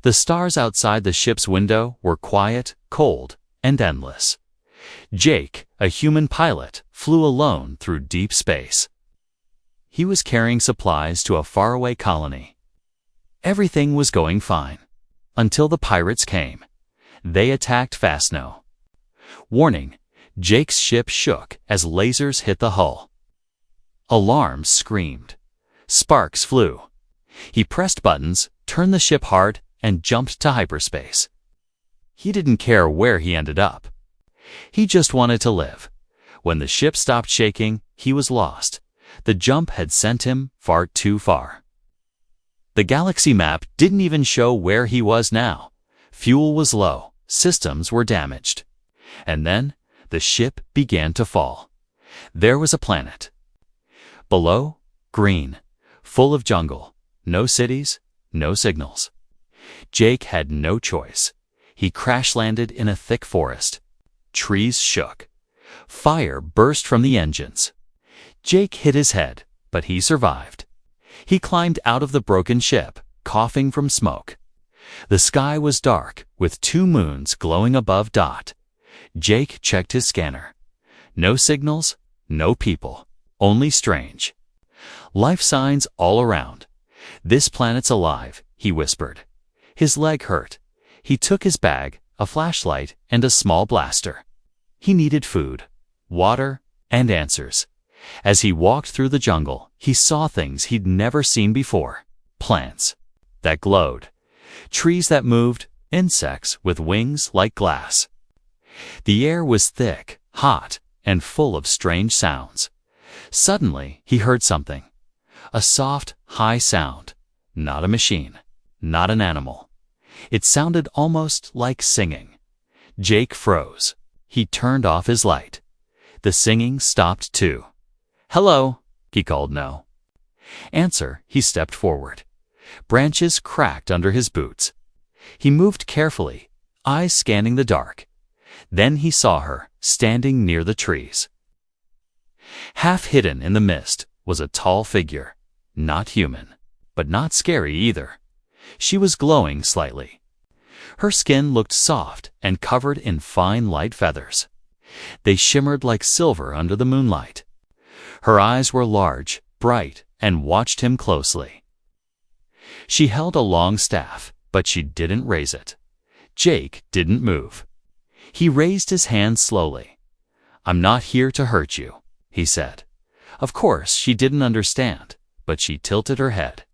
The stars outside the ship's window were quiet, cold, and endless. Jake, a human pilot, flew alone through deep space. He was carrying supplies to a faraway colony. Everything was going fine, until the pirates came. They attacked Fastno. Warning, Jake's ship shook as lasers hit the hull. Alarms screamed. Sparks flew. He pressed buttons, turned the ship hard, and jumped to hyperspace. He didn't care where he ended up. He just wanted to live. When the ship stopped shaking, he was lost. The jump had sent him far too far. The galaxy map didn't even show where he was now. Fuel was low, systems were damaged. And then, the ship began to fall. There was a planet. Below, green, full of jungle, no cities, no signals. Jake had no choice. He crash-landed in a thick forest. Trees shook. Fire burst from the engines. Jake hit his head, but he survived. He climbed out of the broken ship, coughing from smoke. The sky was dark, with 2 moons glowing above Dot. Jake checked his scanner. No signals, no people, only strange. Life signs all around. "This planet's alive," he whispered. His leg hurt. He took his bag, a flashlight, and a small blaster. He needed food, water, and answers. As he walked through the jungle, he saw things he'd never seen before. Plants that glowed, trees that moved, insects with wings like glass. The air was thick, hot, and full of strange sounds. Suddenly, he heard something. A soft, high sound. Not a machine, not an animal. It sounded almost like singing. Jake froze. He turned off his light. The singing stopped too. "Hello," he called. No answer. He stepped forward. Branches cracked under his boots. He moved carefully, eyes scanning the dark. Then he saw her, standing near the trees. Half hidden in the mist was a tall figure. Not human, but not scary either. She was glowing slightly. Her skin looked soft and covered in fine light feathers. They shimmered like silver under the moonlight. Her eyes were large, bright, and watched him closely. She held a long staff, but she didn't raise it. Jake didn't move. He raised his hand slowly. "I'm not here to hurt you," he said. Of course, she didn't understand, but she tilted her head.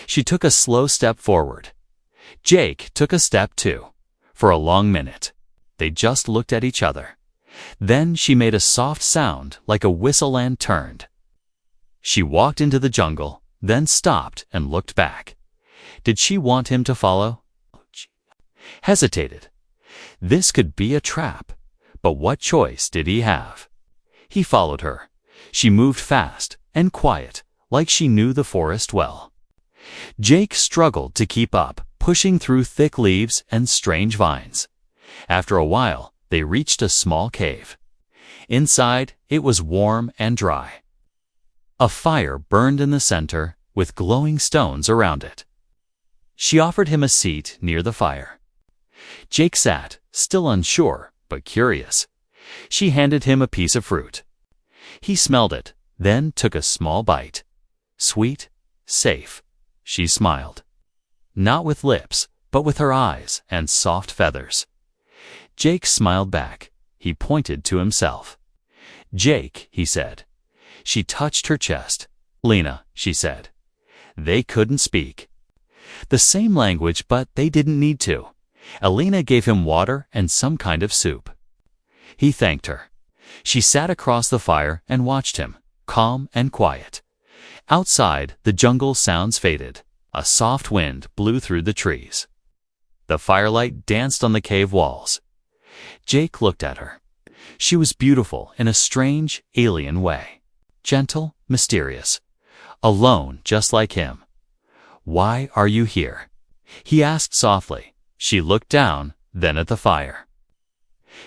She took a slow step forward. Jake took a step too. For a long minute, they just looked at each other. Then she made a soft sound like a whistle and turned. She walked into the jungle, then stopped and looked back. Did she want him to follow? Hesitated. This could be a trap, but what choice did he have? He followed her. She moved fast and quiet, like she knew the forest well. Jake struggled to keep up, pushing through thick leaves and strange vines. After a while, they reached a small cave. Inside, it was warm and dry. A fire burned in the center, with glowing stones around it. She offered him a seat near the fire. Jake sat, still unsure, but curious. She handed him a piece of fruit. He smelled it, then took a small bite. Sweet, safe. She smiled. Not with lips, but with her eyes and soft feathers. Jake smiled back. He pointed to himself. "Jake," he said. She touched her chest. "Lena," she said. They couldn't speak. The same language, but they didn't need to. Alina gave him water and some kind of soup. He thanked her. She sat across the fire and watched him, calm and quiet. Outside, the jungle sounds faded. A soft wind blew through the trees. The firelight danced on the cave walls. Jake looked at her. She was beautiful in a strange, alien way. Gentle, mysterious. Alone, just like him. "Why are you here?" he asked softly. She looked down, then at the fire.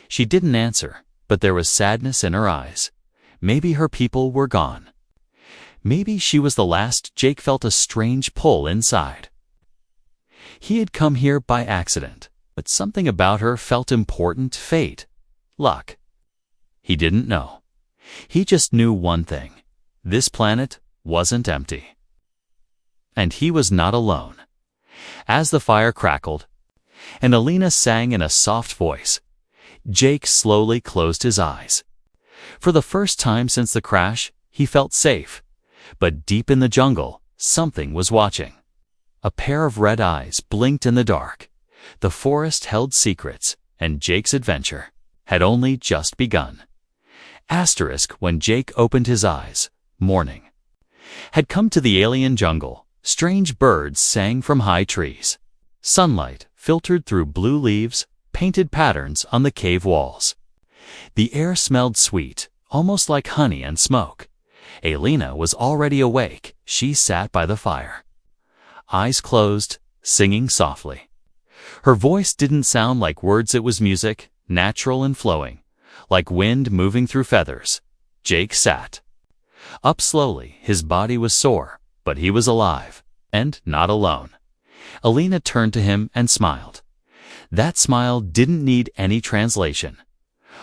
She didn't answer, but there was sadness in her eyes. Maybe her people were gone. Maybe she was the last. Jake felt a strange pull inside. He had come here by accident, but something about her felt important: fate, luck. He didn't know. He just knew one thing: this planet wasn't empty. And he was not alone. As the fire crackled, and Alina sang in a soft voice, Jake slowly closed his eyes. For the first time since the crash, he felt safe. But deep in the jungle, something was watching. A pair of red eyes blinked in the dark. The forest held secrets, and Jake's adventure had only just begun. Asterisk: when Jake opened his eyes, morning had come to the alien jungle. Strange birds sang from high trees. Sunlight filtered through blue leaves, painted patterns on the cave walls. The air smelled sweet, almost like honey and smoke. Alina was already awake. She sat by the fire, eyes closed, singing softly. Her voice didn't sound like words, it was music, natural and flowing, like wind moving through feathers. Jake sat up slowly. His body was sore, but he was alive, and not alone. Alina turned to him and smiled. That smile didn't need any translation.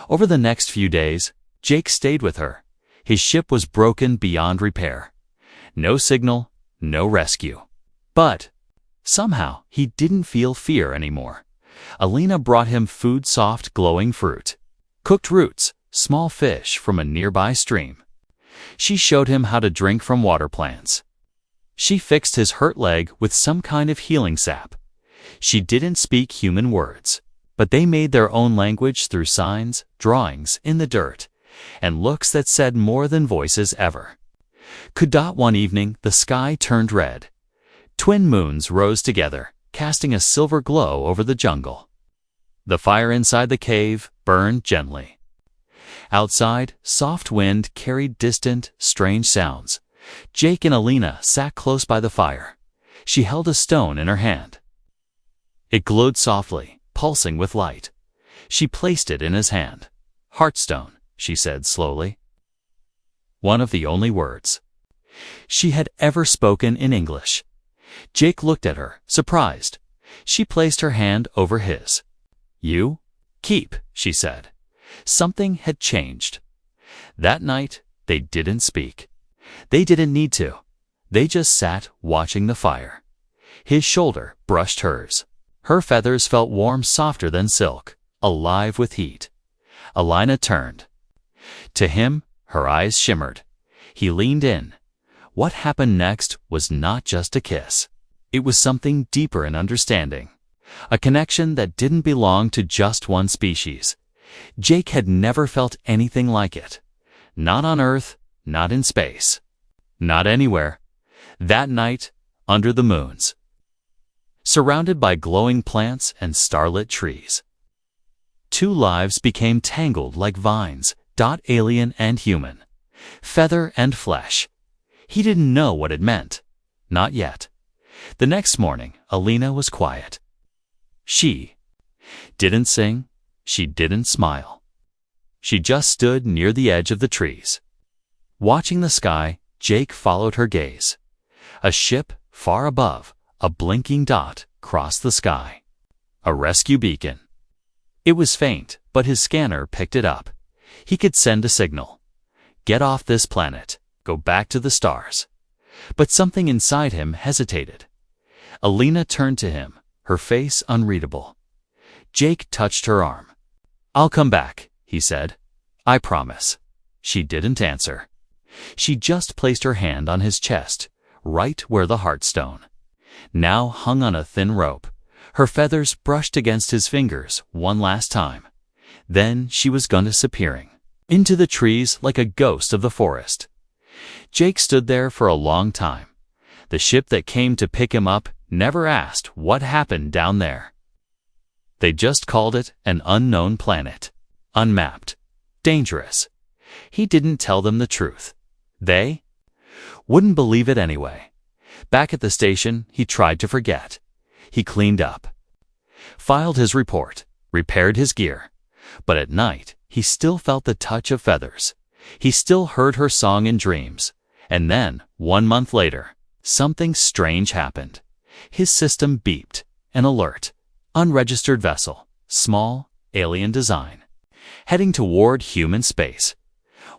Over the next few days, Jake stayed with her. His ship was broken beyond repair. No signal, no rescue. But somehow he didn't feel fear anymore. Alina brought him food: soft, glowing fruit, cooked roots, small fish from a nearby stream. She showed him how to drink from water plants. She fixed his hurt leg with some kind of healing sap. She didn't speak human words, but they made their own language through signs, drawings in the dirt, and looks that said more than voices ever could. One evening, the sky turned red. Twin moons rose together, casting a silver glow over the jungle. The fire inside the cave burned gently. Outside, soft wind carried distant, strange sounds. Jake and Alina sat close by the fire. She held a stone in her hand. It glowed softly, pulsing with light. She placed it in his hand. "Heartstone," she said slowly. One of the only words she had ever spoken in English. Jake looked at her, surprised. She placed her hand over his. "You keep," she said. Something had changed. That night, they didn't speak. They didn't need to. They just sat watching the fire. His shoulder brushed hers. Her feathers felt warm, softer than silk, alive with heat. Alina turned to him. Her eyes shimmered. He leaned in. What happened next was not just a kiss. It was something deeper and understanding. A connection that didn't belong to just one species. Jake had never felt anything like it. Not on Earth, not in space, not anywhere. That night, under the moons, surrounded by glowing plants and starlit trees, two lives became tangled like vines. Alien and human, feather and flesh. He didn't know what it meant. Not yet. The next morning, Alina was quiet. She didn't sing. She didn't smile. She just stood near the edge of the trees. Watching the sky, Jake followed her gaze. A ship far above, a blinking dot, crossed the sky. A rescue beacon. It was faint, but his scanner picked it up. He could send a signal. Get off this planet. Go back to the stars. But something inside him hesitated. Alina turned to him, her face unreadable. Jake touched her arm. "I'll come back," he said. "I promise." She didn't answer. She just placed her hand on his chest, right where the heartstone now hung on a thin rope. Her feathers brushed against his fingers one last time. Then she was gone, disappearing into the trees like a ghost of the forest. Jake stood there for a long time. The ship that came to pick him up never asked what happened down there. They just called it an unknown planet, unmapped, dangerous. He didn't tell them the truth. They wouldn't believe it anyway. Back at the station, he tried to forget. He cleaned up, filed his report, repaired his gear. But at night, he still felt the touch of feathers. He still heard her song in dreams. And then, 1 month later, something strange happened. His system beeped, an alert, unregistered vessel, small, alien design, heading toward human space.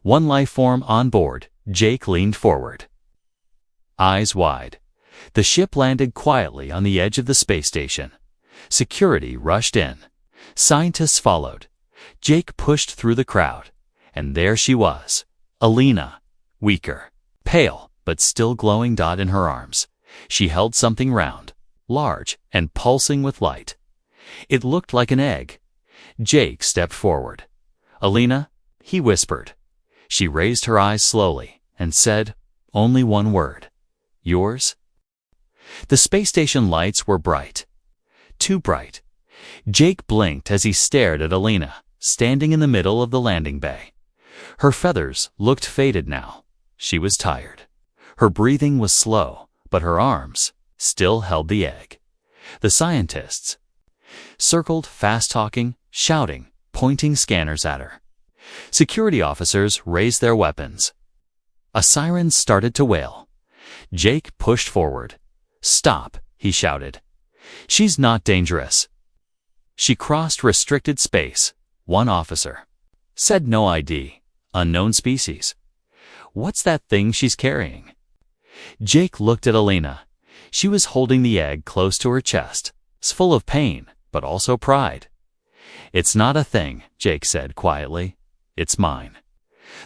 One life form on board. Jake leaned forward, eyes wide. The ship landed quietly on the edge of the space station. Security rushed in. Scientists followed. Jake pushed through the crowd, and there she was, Alina, weaker, pale, but still glowing dot in her arms. She held something round, large, and pulsing with light. It looked like an egg. Jake stepped forward. Alina, he whispered. She raised her eyes slowly and said only one word. Yours? The space station lights were bright. Too bright. Jake blinked as he stared at Alina, standing in the middle of the landing bay. Her feathers looked faded now. She was tired. Her breathing was slow, but her arms still held the egg. The scientists circled, fast-talking, shouting, pointing scanners at her. Security officers raised their weapons. A siren started to wail. Jake pushed forward. Stop, he shouted. She's not dangerous. She crossed restricted space. One officer said no ID, unknown species. What's that thing she's carrying? Jake looked at Alina. She was holding the egg close to her chest. It's full of pain, but also pride. It's not a thing, Jake said quietly. It's mine.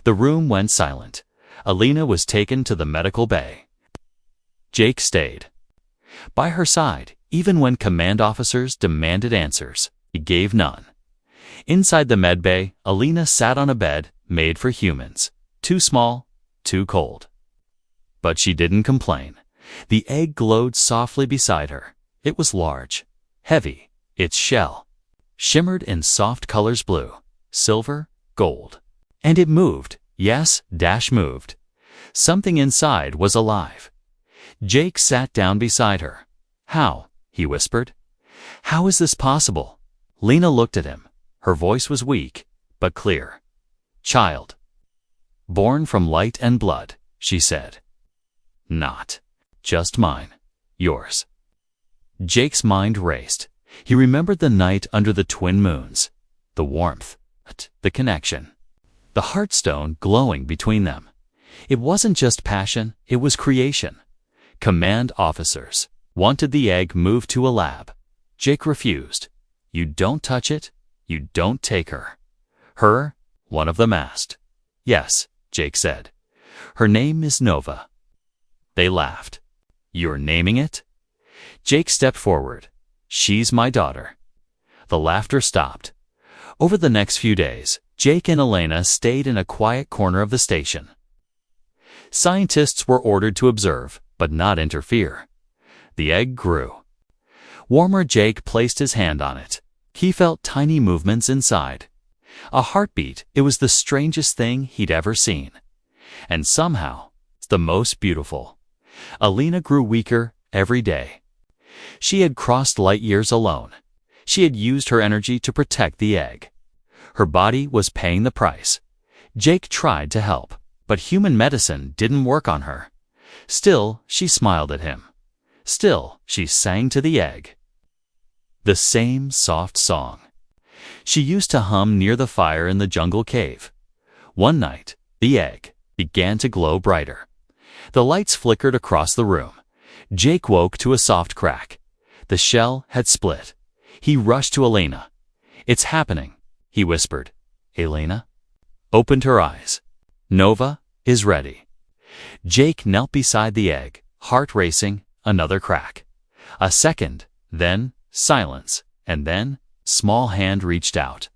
The room went silent. Alina was taken to the medical bay. Jake stayed by her side, even when command officers demanded answers. He gave none. Inside the med bay, Alina sat on a bed made for humans. Too small, too cold. But she didn't complain. The egg glowed softly beside her. It was large, heavy. Its shell shimmered in soft colors: blue, silver, gold. And it moved. Yes, moved. Something inside was alive. Jake sat down beside her. How? He whispered. How is this possible? Lena looked at him. Her voice was weak, but clear. Child. Born from light and blood, she said. Not just mine. Yours. Jake's mind raced. He remembered the night under the twin moons. The warmth. The connection. The heartstone glowing between them. It wasn't just passion, it was creation. Command officers wanted the egg moved to a lab. Jake refused. You don't touch it, you don't take her. Her? One of them asked. Yes, Jake said. Her name is Nova. They laughed. You're naming it? Jake stepped forward. She's my daughter. The laughter stopped. Over the next few days, Jake and Elena stayed in a quiet corner of the station. Scientists were ordered to observe, but not interfere. The egg grew. Warmer, Jake placed his hand on it. He felt tiny movements inside. A heartbeat. It was the strangest thing he'd ever seen. And somehow, the most beautiful. Alina grew weaker every day. She had crossed light years alone. She had used her energy to protect the egg. Her body was paying the price. Jake tried to help, but human medicine didn't work on her. Still, she smiled at him. Still, she sang to the egg. The same soft song she used to hum near the fire in the jungle cave. One night, the egg began to glow brighter. The lights flickered across the room. Jake woke to a soft crack. The shell had split. He rushed to Elena. It's happening, he whispered. Elena opened her eyes. Nova is ready. Jake knelt beside the egg, heart racing. Another crack. A second, then silence, and then small hand reached out.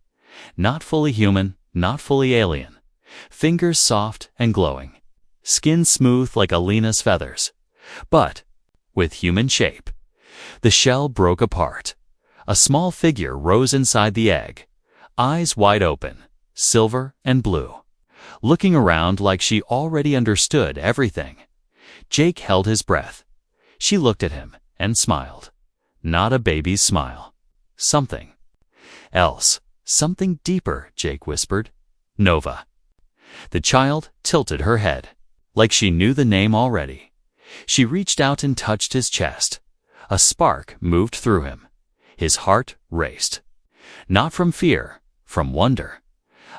Not fully human, not fully alien. Fingers soft and glowing. Skin smooth like Alina's feathers. But with human shape. The shell broke apart. A small figure rose inside the egg. Eyes wide open, silver and blue. Looking around like she already understood everything. Jake held his breath. She looked at him and smiled. Not a baby's smile. Something else. Something deeper, Jake whispered. Nova. The child tilted her head, like she knew the name already. She reached out and touched his chest. A spark moved through him. His heart raced. Not from fear, from wonder.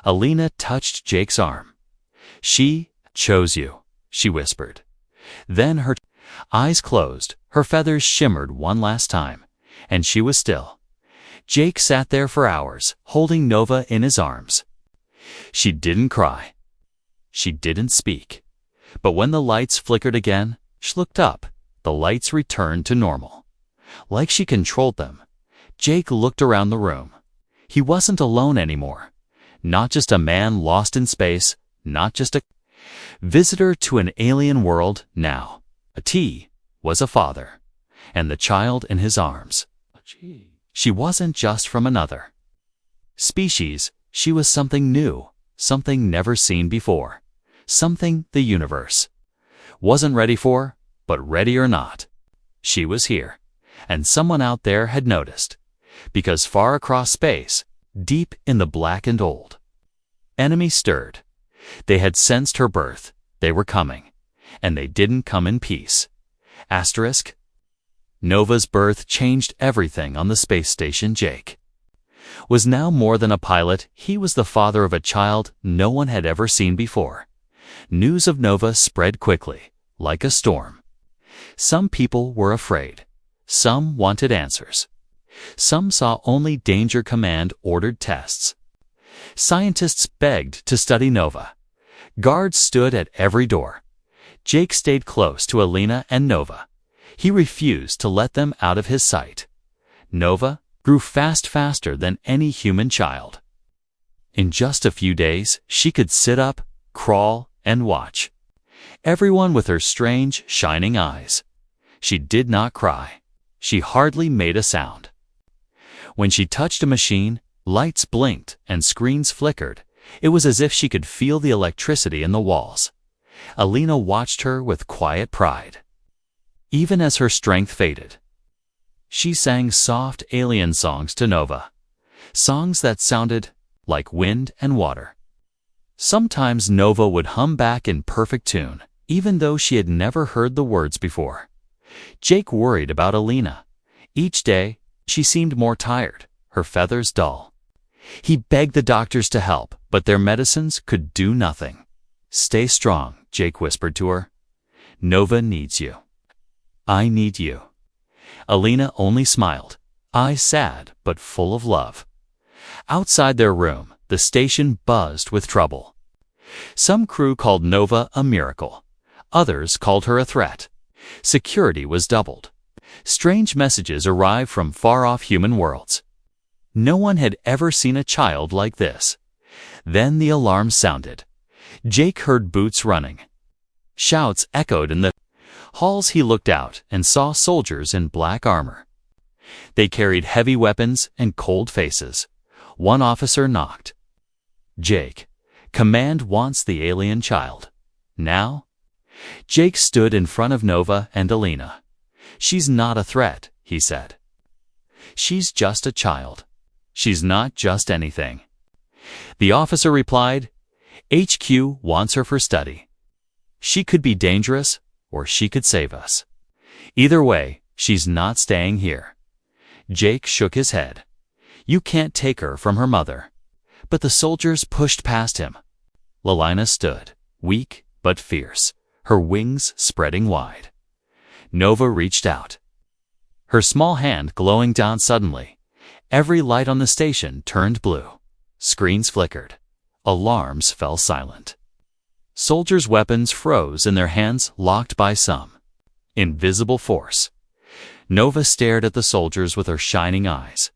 Alina touched Jake's arm. "She chose you," she whispered. Then her eyes closed, her feathers shimmered one last time, and she was still. Jake sat there for hours, holding Nova in his arms. She didn't cry. She didn't speak. But when the lights flickered again, she looked up. The lights returned to normal. Like she controlled them. Jake looked around the room. He wasn't alone anymore. Not just a man lost in space, not just a visitor to an alien world now. T was a father, and the child in his arms. She wasn't just from another species, she was something new, something never seen before, something the universe wasn't ready for, but ready or not, she was here, and someone out there had noticed, because far across space, deep in the black and old, enemies stirred. They had sensed her birth, they were coming, and they didn't come in peace. Asterisk. Nova's birth changed everything on the space station. Jake was now more than a pilot, he was the father of a child no one had ever seen before. News of Nova spread quickly, like a storm. Some people were afraid. Some wanted answers. Some saw only Danger Command ordered tests. Scientists begged to study Nova. Guards stood at every door. Jake stayed close to Alina and Nova. He refused to let them out of his sight. Nova grew faster than any human child. In just a few days, she could sit up, crawl, and watch. Everyone with her strange, shining eyes. She did not cry. She hardly made a sound. When she touched a machine, lights blinked and screens flickered. It was as if she could feel the electricity in the walls. Alina watched her with quiet pride. Even as her strength faded, she sang soft alien songs to Nova. Songs that sounded like wind and water. Sometimes Nova would hum back in perfect tune, even though she had never heard the words before. Jake worried about Alina. Each day, she seemed more tired, her feathers dull. He begged the doctors to help, but their medicines could do nothing. "Stay strong," Jake whispered to her. "Nova needs you. I need you." Alina only smiled, eyes sad but full of love. Outside their room, the station buzzed with trouble. Some crew called Nova a miracle. Others called her a threat. Security was doubled. Strange messages arrived from far-off human worlds. No one had ever seen a child like this. Then the alarm sounded. Jake heard boots running. Shouts echoed in the halls. He looked out and saw soldiers in black armor. They carried heavy weapons and cold faces. One officer knocked. "Jake, command wants the alien child. Now?" Jake stood in front of Nova and Alina. "She's not a threat," he said. "She's just a child. She's not just anything." The officer replied, "HQ wants her for study. She could be dangerous, or she could save us. Either way, she's not staying here." Jake shook his head. "You can't take her from her mother." But the soldiers pushed past him. Alina stood, weak but fierce, her wings spreading wide. Nova reached out. Her small hand glowing down suddenly. Every light on the station turned blue. Screens flickered. Alarms fell silent. Soldiers' weapons froze in their hands, locked by some invisible force. Nova stared at the soldiers with her shining eyes.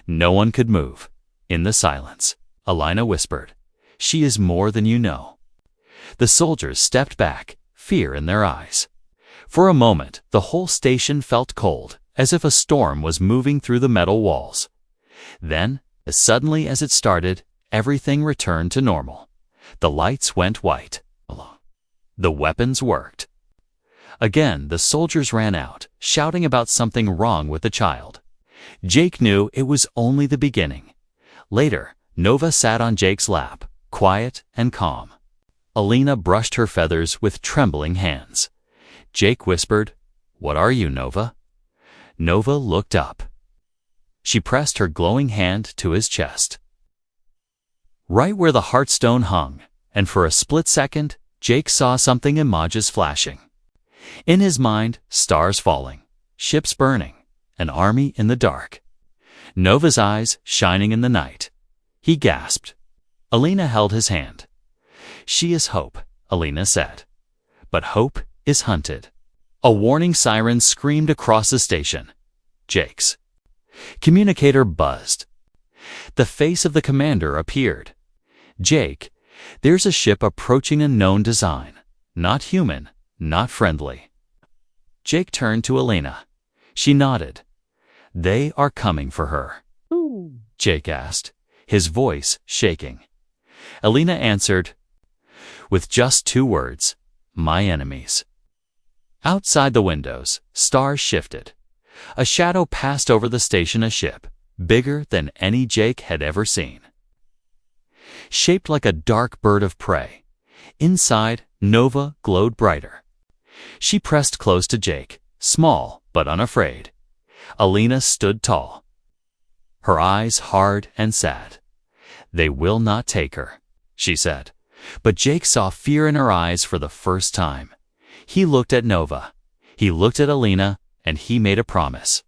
No one could move. In the silence, Alina whispered, "She is more than you know." The soldiers stepped back, fear in their eyes. For a moment, the whole station felt cold, as if a storm was moving through the metal walls. Then, as suddenly as it started, everything returned to normal. The lights went white. The weapons worked. Again, the soldiers ran out, shouting about something wrong with the child. Jake knew it was only the beginning. Later, Nova sat on Jake's lap, quiet and calm. Alina brushed her feathers with trembling hands. Jake whispered, "What are you, Nova?" Nova looked up. She pressed her glowing hand to his chest, right where the heartstone hung, and for a split second, Jake saw something images flashing. In his mind, stars falling, ships burning, an army in the dark. Nova's eyes shining in the night. He gasped. Alina held his hand. "She is hope," Alina said. "But hope is hunted." A warning siren screamed across the station. Jake's communicator buzzed. The face of the commander appeared. "Jake, there's a ship approaching a known design. Not human, not friendly." Jake turned to Alina. She nodded. "They are coming for her." Ooh. Jake asked, his voice shaking. Alina answered with just 2 words, "My enemies." Outside the windows, stars shifted. A shadow passed over the station, a ship, bigger than any Jake had ever seen. Shaped like a dark bird of prey. Inside, Nova glowed brighter. She pressed close to Jake, small but unafraid. Alina stood tall, her eyes hard and sad. "They will not take her," she said. But Jake saw fear in her eyes for the first time. He looked at Nova. He looked at Alina, and he made a promise.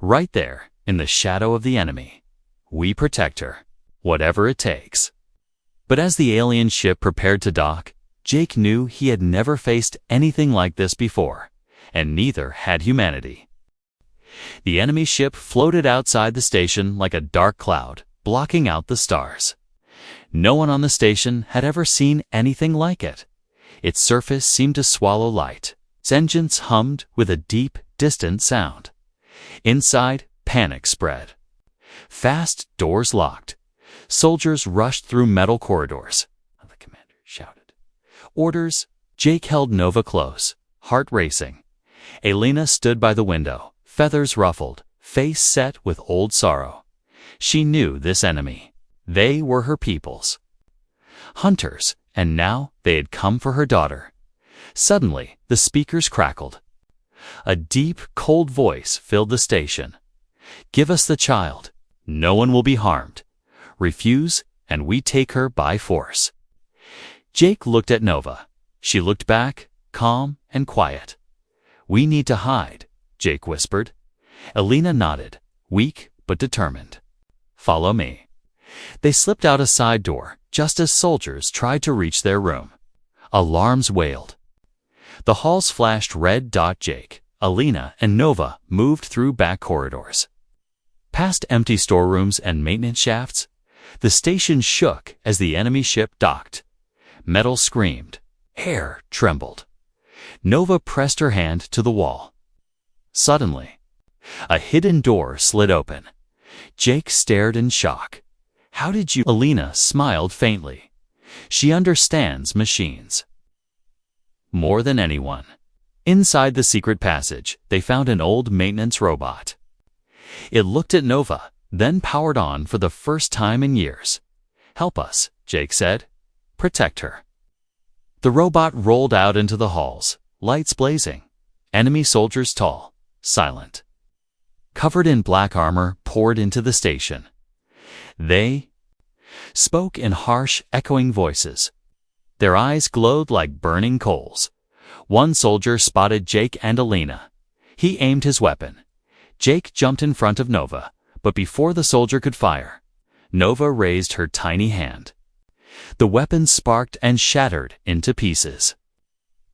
"Right there, in the shadow of the enemy, we protect her, whatever it takes." But as the alien ship prepared to dock, Jake knew he had never faced anything like this before, and neither had humanity. The enemy ship floated outside the station like a dark cloud, blocking out the stars. No one on the station had ever seen anything like it. Its surface seemed to swallow light. Its engines hummed with a deep, distant sound. Inside, panic spread. Fast doors locked. Soldiers rushed through metal corridors. The commander shouted. "Orders!" Jake held Nova close, heart racing. Alina stood by the window, feathers ruffled, face set with old sorrow. She knew this enemy. They were her peoples. Hunters, and now they had come for her daughter. Suddenly, the speakers crackled. A deep, cold voice filled the station. "Give us the child. No one will be harmed. Refuse, and we take her by force." Jake looked at Nova. She looked back, calm and quiet. "We need to hide," Jake whispered. Alina nodded, weak but determined. "Follow me." They slipped out a side door, just as soldiers tried to reach their room. Alarms wailed. The halls flashed red. Jake, Alina, and Nova moved through back corridors. Past empty storerooms and maintenance shafts, the station shook as the enemy ship docked. Metal screamed. Air trembled. Nova pressed her hand to the wall. Suddenly, a hidden door slid open. Jake stared in shock. "How did you—" Alina smiled faintly. "She understands machines more than anyone." Inside the secret passage, they found an old maintenance robot. It looked at Nova, then powered on for the first time in years. "Help us," Jake said. "Protect her." The robot rolled out into the halls, lights blazing. Enemy soldiers tall, silent, covered in black armor, poured into the station. They spoke in harsh, echoing voices. Their eyes glowed like burning coals. One soldier spotted Jake and Alina. He aimed his weapon. Jake jumped in front of Nova, but before the soldier could fire, Nova raised her tiny hand. The weapon sparked and shattered into pieces.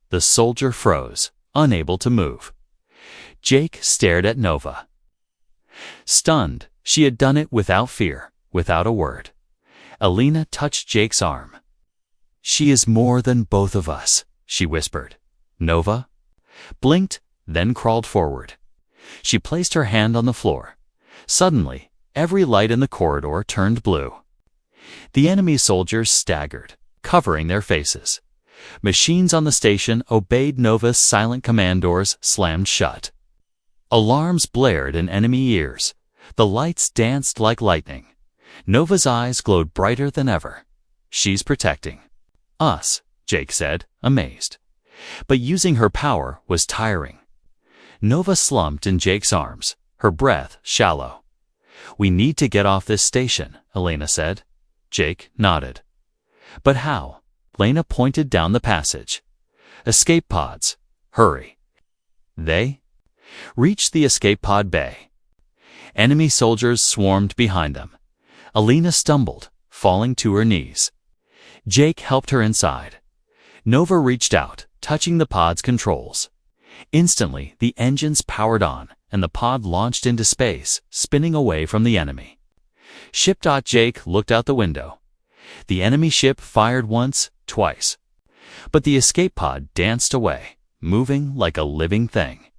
The soldier froze, unable to move. Jake stared at Nova. Stunned, she had done it without fear, without a word. Alina touched Jake's arm. "She is more than both of us," she whispered. Nova blinked, then crawled forward. She placed her hand on the floor. Suddenly, every light in the corridor turned blue. The enemy soldiers staggered, covering their faces. Machines on the station obeyed Nova's silent command. Doors slammed shut. Alarms blared in enemy ears. The lights danced like lightning. Nova's eyes glowed brighter than ever. "She's protecting us," Jake said, amazed. But using her power was tiring. Nova slumped in Jake's arms, her breath shallow. "We need to get off this station," Elena said. Jake nodded. "But how?" Lena pointed down the passage. "Escape pods. Hurry." They reached the escape pod bay. Enemy soldiers swarmed behind them. Elena stumbled, falling to her knees. Jake helped her inside. Nova reached out, touching the pod's controls. Instantly, the engines powered on, and the pod launched into space, spinning away from the enemy. Jake looked out the window. The enemy ship fired once, twice. But the escape pod danced away, moving like a living thing.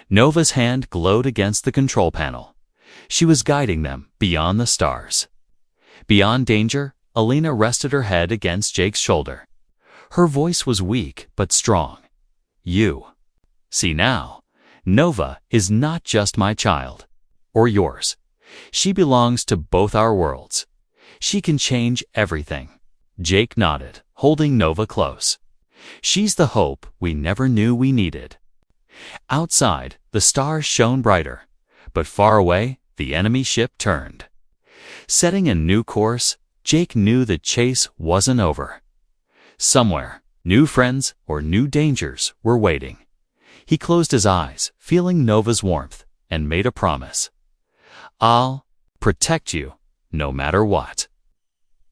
Nova's hand glowed against the control panel. She was guiding them beyond the stars. Beyond danger, Elena rested her head against Jake's shoulder. Her voice was weak but strong. "You. See now, Nova is not just my child, or yours. She belongs to both our worlds. She can change everything." Jake nodded, holding Nova close. "She's the hope we never knew we needed." Outside, the stars shone brighter, but far away, the enemy ship turned. Setting a new course, Jake knew the chase wasn't over. Somewhere, new friends or new dangers were waiting. He closed his eyes, feeling Nova's warmth, and made a promise. "I'll protect you, no matter what."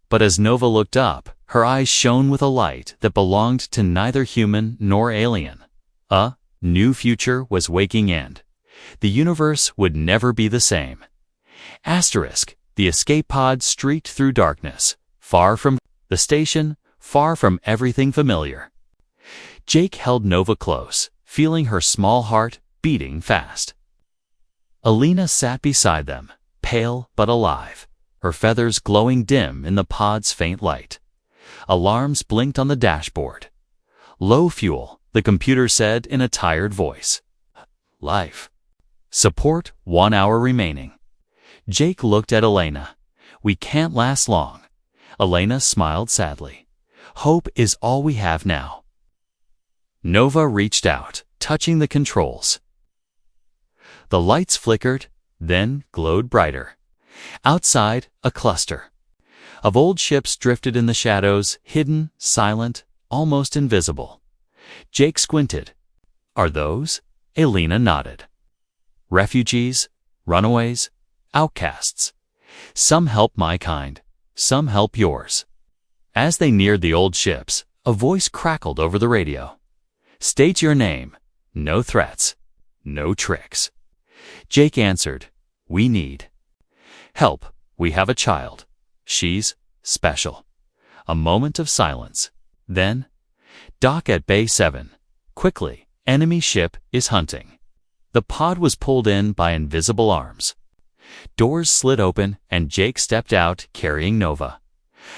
But as Nova looked up, her eyes shone with a light that belonged to neither human nor alien. A new future was waking in. The universe would never be the same. The escape pod streaked through darkness, far from the station, far from everything familiar. Jake held Nova close, feeling her small heart beating fast. Elena sat beside them, pale but alive, her feathers glowing dim in the pod's faint light. Alarms blinked on the dashboard. "Low fuel," the computer said in a tired voice. "Life support 1 hour remaining." Jake looked at Elena. "We can't last long." Elena smiled sadly. "Hope is all we have now." Nova reached out, touching the controls. The lights flickered, then glowed brighter. Outside, a cluster of old ships drifted in the shadows, hidden, silent, almost invisible. Jake squinted. "Are those?" Elena nodded. "Refugees, runaways, outcasts. Some help my kind, some help yours." As they neared the old ships, a voice crackled over the radio. "State your name. No threats. No tricks." Jake answered, "We need help. We have a child. She's special." A moment of silence. Then, "Dock at Bay 7. Quickly, enemy ship is hunting." The pod was pulled in by invisible arms. Doors slid open and Jake stepped out carrying Nova.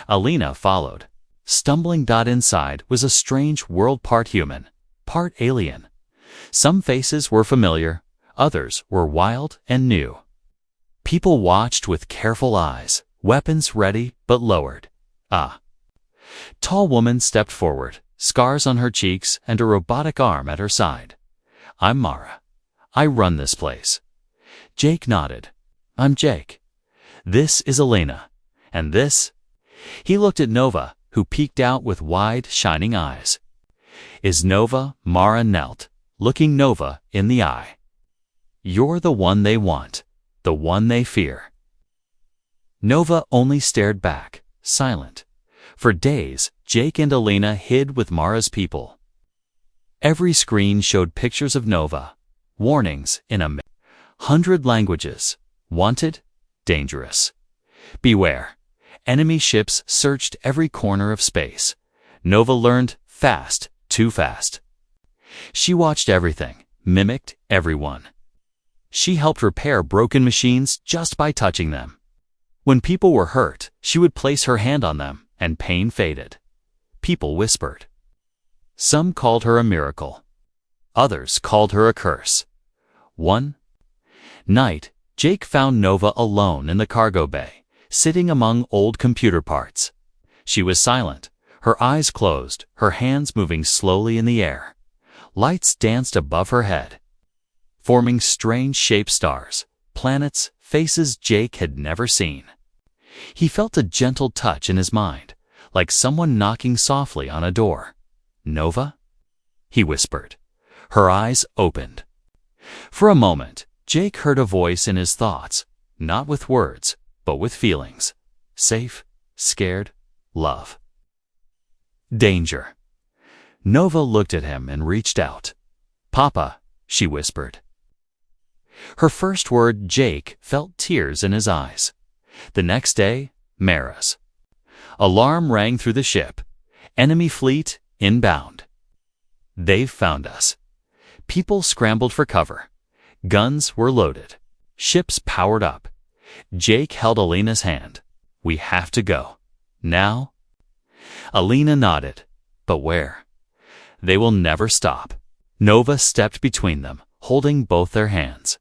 Elena followed. Stumbling inside was a strange world, part human, part alien. Some faces were familiar, others were wild and new. People watched with careful eyes, weapons ready but lowered. Tall woman stepped forward, scars on her cheeks and a robotic arm at her side. "I'm Mara. I run this place." Jake nodded. "I'm Jake. This is Elena. And this?" He looked at Nova, who peeked out with wide, shining eyes. "Is Nova." Mara knelt, looking Nova in the eye. "You're the one they want, the one they fear." Nova only stared back, silent. For days, Jake and Elena hid with Mara's people. Every screen showed pictures of Nova, warnings in 100 languages. Wanted, dangerous. Beware. Enemy ships searched every corner of space. Nova learned fast, too fast. She watched everything, mimicked everyone. She helped repair broken machines just by touching them. When people were hurt, she would place her hand on them, and pain faded. People whispered. Some called her a miracle. Others called her a curse. One night, Jake found Nova alone in the cargo bay, sitting among old computer parts. She was silent, her eyes closed, her hands moving slowly in the air. Lights danced above her head. forming strange-shaped stars, planets, faces Jake had never seen. He felt a gentle touch in his mind, like someone knocking softly on a door. "Nova?" he whispered. Her eyes opened. For a moment, Jake heard a voice in his thoughts, not with words, but with feelings. Safe, scared, love. Danger. Nova looked at him and reached out. "Papa," she whispered. Her first word, Jake felt tears in his eyes. The next day, Mara's. Alarm rang through the ship. Enemy fleet inbound. "They've found us." People scrambled for cover. Guns were loaded. Ships powered up. Jake held Alina's hand. "We have to go. Now?" Alina nodded. "But where?" "They will never stop." Nova stepped between them, holding both their hands.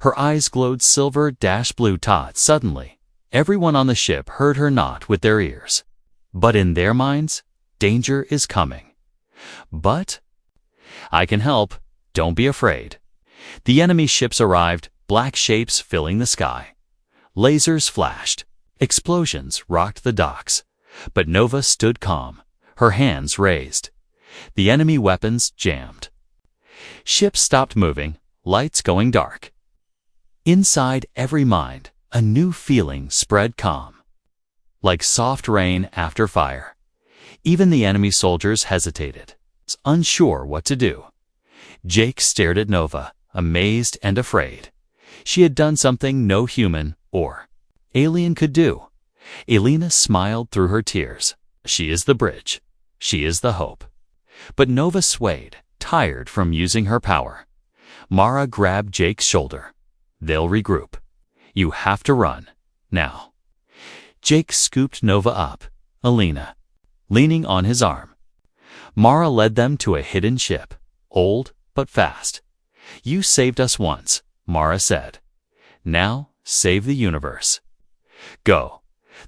Her eyes glowed silver-blue dots. Suddenly, everyone on the ship heard her nod with their ears. But in their minds, danger is coming. "But I can help. Don't be afraid." The enemy ships arrived, black shapes filling the sky. Lasers flashed. Explosions rocked the docks. But Nova stood calm, her hands raised. The enemy weapons jammed. Ships stopped moving, lights going dark. Inside every mind, a new feeling spread, calm. Like soft rain after fire. Even the enemy soldiers hesitated, unsure what to do. Jake stared at Nova, amazed and afraid. She had done something no human or alien could do. Alina smiled through her tears. She is the bridge. She is the hope. But Nova swayed, tired from using her power. Mara grabbed Jake's shoulder. "They'll regroup. You have to run. Now." Jake scooped Nova up, Alina leaning on his arm. Mara led them to a hidden ship, old but fast. "You saved us once," Mara said. "Now save the universe. Go."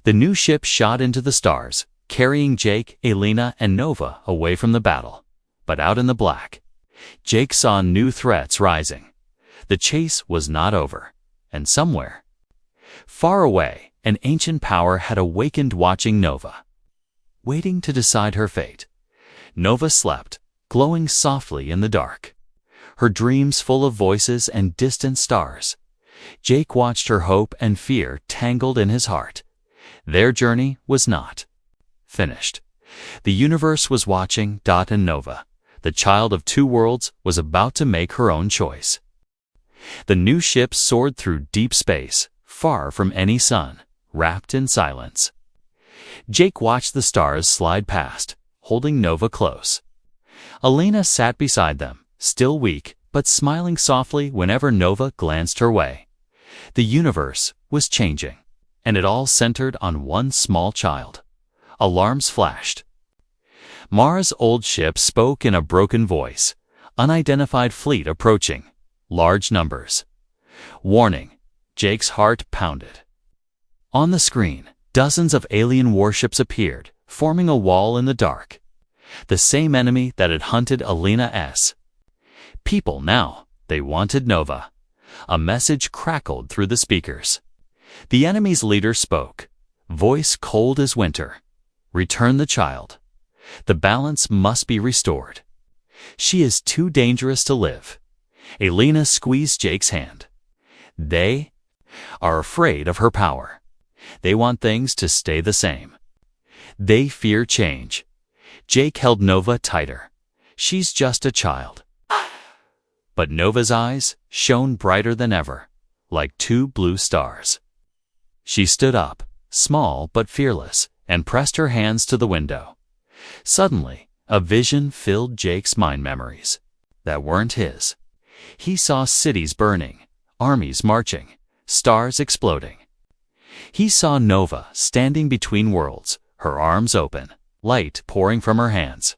The new ship shot into the stars, carrying Jake, Alina, and Nova away from the battle. But out in the black, Jake saw new threats rising. The chase was not over, and somewhere, far away, an ancient power had awakened, watching Nova, waiting to decide her fate. Nova slept, glowing softly in the dark, her dreams full of voices and distant stars. Jake watched her, hope and fear tangled in his heart. Their journey was not finished. The universe was watching. And Nova, the child of two worlds, was about to make her own choice. The new ship soared through deep space, far from any sun, wrapped in silence. Jake watched the stars slide past, holding Nova close. Alina sat beside them, still weak, but smiling softly whenever Nova glanced her way. The universe was changing, and it all centered on one small child. Alarms flashed. Mara's old ship spoke in a broken voice. Unidentified fleet approaching. Large numbers. Warning. Jake's heart pounded. On the screen, dozens of alien warships appeared, forming a wall in the dark. The same enemy that had hunted Alina's people now. They wanted Nova. A message crackled through the speakers. The enemy's leader spoke, voice cold as winter. "Return the child. The balance must be restored. She is too dangerous to live." Alina squeezed Jake's hand. They are afraid of her power. They want things to stay the same. They fear change. Jake held Nova tighter. "She's just a child." But Nova's eyes shone brighter than ever, like two blue stars. She stood up, small but fearless, and pressed her hands to the window. Suddenly, a vision filled Jake's mind, memories that weren't his. He saw cities burning, armies marching, stars exploding. He saw Nova standing between worlds, her arms open, light pouring from her hands.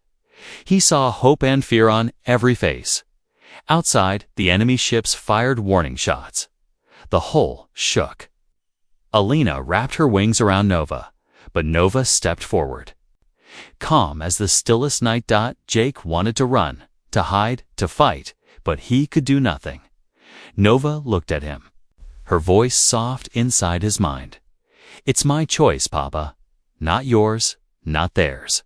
He saw hope and fear on every face. Outside, the enemy ships fired warning shots. The hull shook. Alina wrapped her wings around Nova, but Nova stepped forward. Calm as the stillest night. Jake wanted to run, to hide, to fight, but he could do nothing. Nova looked at him, her voice soft inside his mind. "It's my choice, Papa. Not yours, not theirs."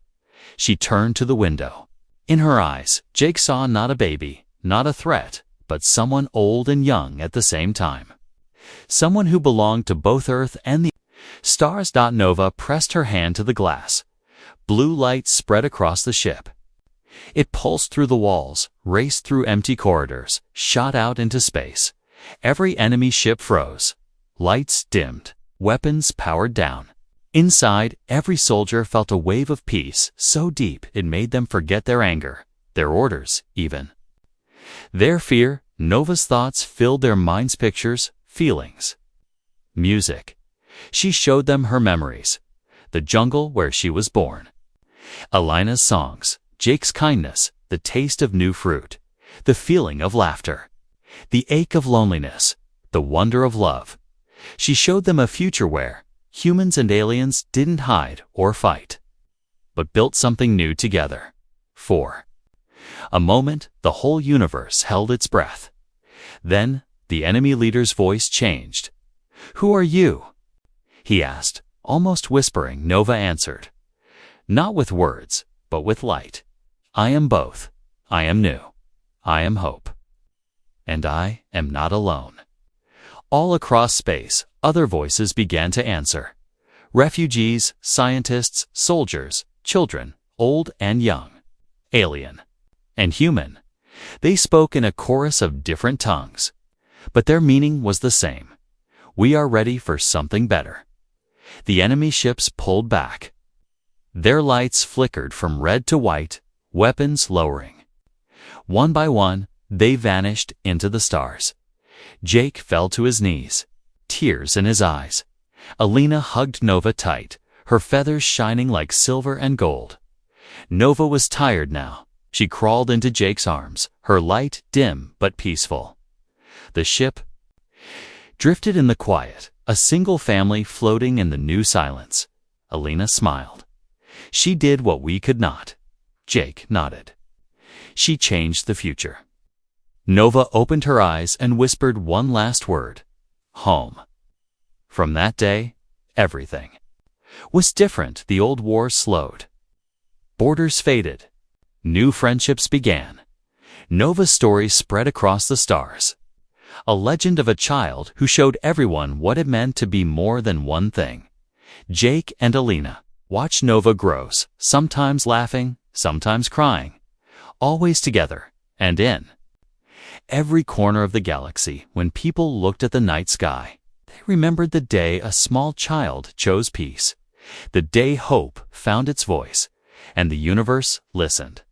She turned to the window. In her eyes, Jake saw not a baby, not a threat, but someone old and young at the same time. Someone who belonged to both Earth and the stars. Nova pressed her hand to the glass. Blue light spread across the ship. It pulsed through the walls, raced through empty corridors, shot out into space. Every enemy ship froze. Lights dimmed. Weapons powered down. Inside, every soldier felt a wave of peace so deep it made them forget their anger, their orders, even. Their fear. Nova's thoughts filled their minds, pictures, feelings. Music. She showed them her memories. The jungle where she was born. Alina's songs. Jake's kindness. The taste of new fruit. The feeling of laughter. The ache of loneliness. The wonder of love. She showed them a future where humans and aliens didn't hide or fight, but built something new together. For a moment, the whole universe held its breath. Then, the enemy leader's voice changed. "Who are you?" he asked, almost whispering. Nova answered, not with words, but with light. "I am both. I am new. I am hope. And I am not alone." All across space, other voices began to answer. Refugees, scientists, soldiers, children, old and young, alien and human. They spoke in a chorus of different tongues, but their meaning was the same. We are ready for something better. The enemy ships pulled back. Their lights flickered from red to white, weapons lowering. One by one, they vanished into the stars. Jake fell to his knees, tears in his eyes. Alina hugged Nova tight, her feathers shining like silver and gold. Nova was tired now. She crawled into Jake's arms, her light dim but peaceful. The ship drifted in the quiet, a single family floating in the new silence. Alina smiled. "She did what we could not." Jake nodded. "She changed the future." Nova opened her eyes and whispered one last word. Home. From that day, everything was different. The old war slowed. Borders faded. New friendships began. Nova's story spread across the stars. A legend of a child who showed everyone what it meant to be more than one thing. Jake and Alina watched Nova grow, sometimes laughing, sometimes crying, always together and in every corner of the galaxy. When people looked at the night sky, they remembered the day a small child chose peace, the day hope found its voice, and the universe listened.